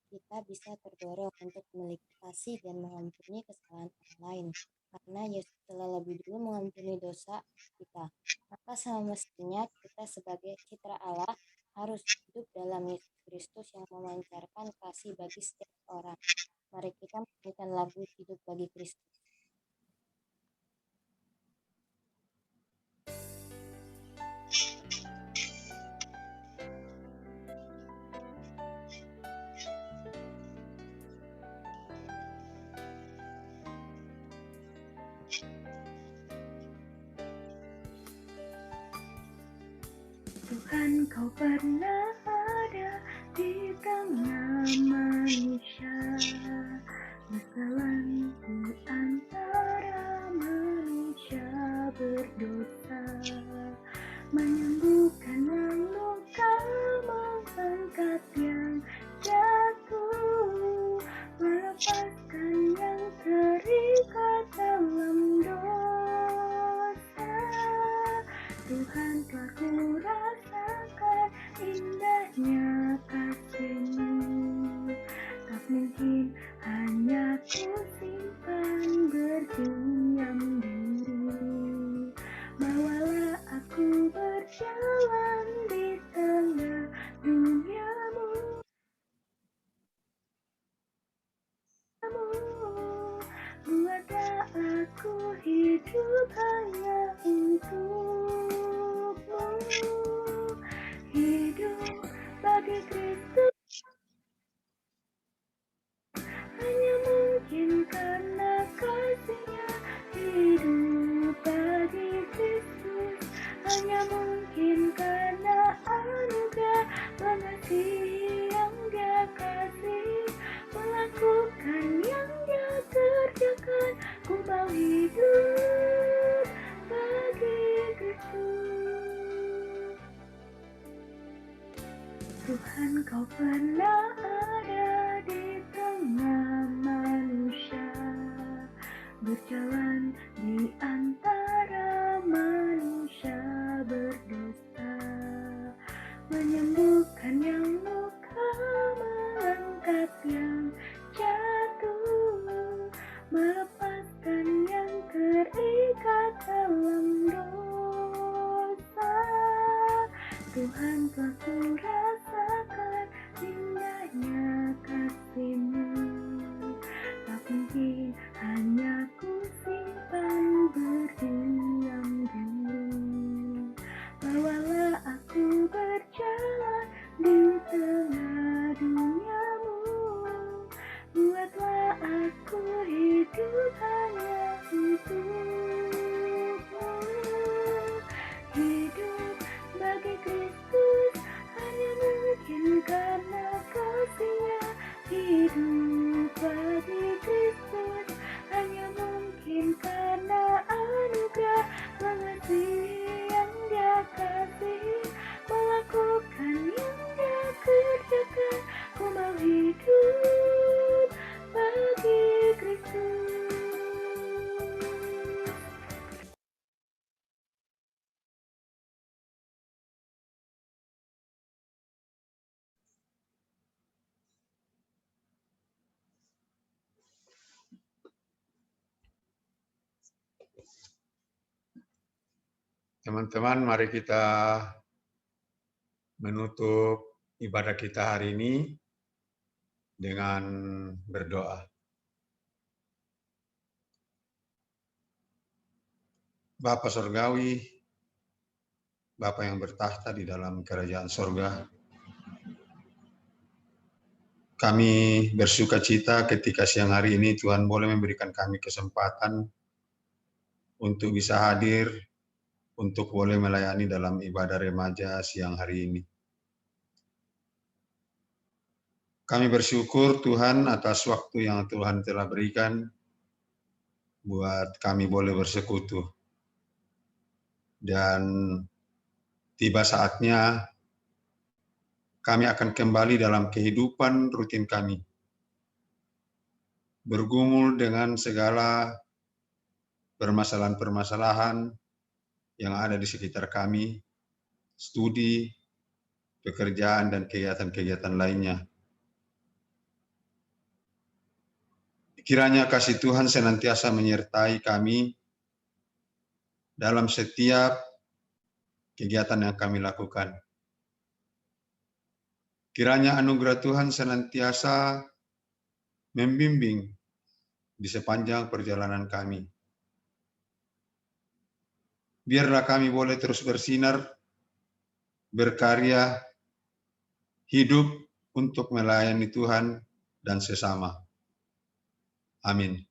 kita bisa terdorong untuk memiliki kasih dan mengampuni kesalahan orang lain. Karena Yesus telah lebih dulu mengampuni dosa kita. Maka semestinya kita sebagai citra Allah harus hidup dalam Yesus Kristus yang memancarkan kasih bagi setiap orang. Mari kita menyanyikan lagu Hidup bagi Kristus. Tuhan, Kau pernah ada di tengah manusia, berjalan di antara manusia berdosa, menyembuhkan yang luka, mengangkat yang jatuh, melepaskan yang terikat dalam dosa. Tuhan, telah ku rasakan indahnya kasih-Mu, tak mungkin hanya ku simpan berdiam diri. Bawalah aku berjalan di tengah dunia-Mu, buatlah aku hidup hanya untuk-Mu, hidup bagi Kristus. Hanya mungkin karena kasih-Nya, hidup bagi Kristus. Hanya mungkin karena anugerah mengasihi yang Dia kasih, melakukan yang Dia kerjakan. Ku mau hidup bagi Kristus. Tuhan, Kau pernah ada di tengah manusia, berjalan di antara manusia berdosa, menyembuhkan yang luka, mengangkat yang jatuh, melepaskan yang terikat dalam dosa. Tuhan, telah ku rasakan indahnya kasih-Mu, tak mungkin hanya ku simpan berdiam diri. Bawalah aku berjalan di tengah dunia-Mu, buatlah aku hidup hanya untuk-Mu, hidup bagi Kristus. Hanya mungkin karena kasih-Nya, hidup bagi Kristus. Hanya mungkin karena anugerah mengasihi yang Dia kasih, melakukan yang Dia kerjakan. Ku mau hidup bagi Kristus. Teman-teman, mari kita menutup ibadah kita hari ini dengan berdoa. Bapa Surgawi, Bapa yang bertahta di dalam kerajaan surga, kami bersuka cita ketika siang hari ini Tuhan boleh memberikan kami kesempatan untuk bisa hadir untuk boleh melayani dalam ibadah remaja siang hari ini. Kami bersyukur Tuhan atas waktu yang Tuhan telah berikan buat kami boleh bersekutu. Dan tiba saatnya kami akan kembali dalam kehidupan rutin kami. Bergumul dengan segala permasalahan-permasalahan yang ada di sekitar kami, studi, pekerjaan, dan kegiatan-kegiatan lainnya. Kiranya kasih Tuhan senantiasa menyertai kami dalam setiap kegiatan yang kami lakukan. Kiranya anugerah Tuhan senantiasa membimbing di sepanjang perjalanan kami. Biarlah kami boleh terus bersinar, berkarya, hidup untuk melayani Tuhan dan sesama. Amin.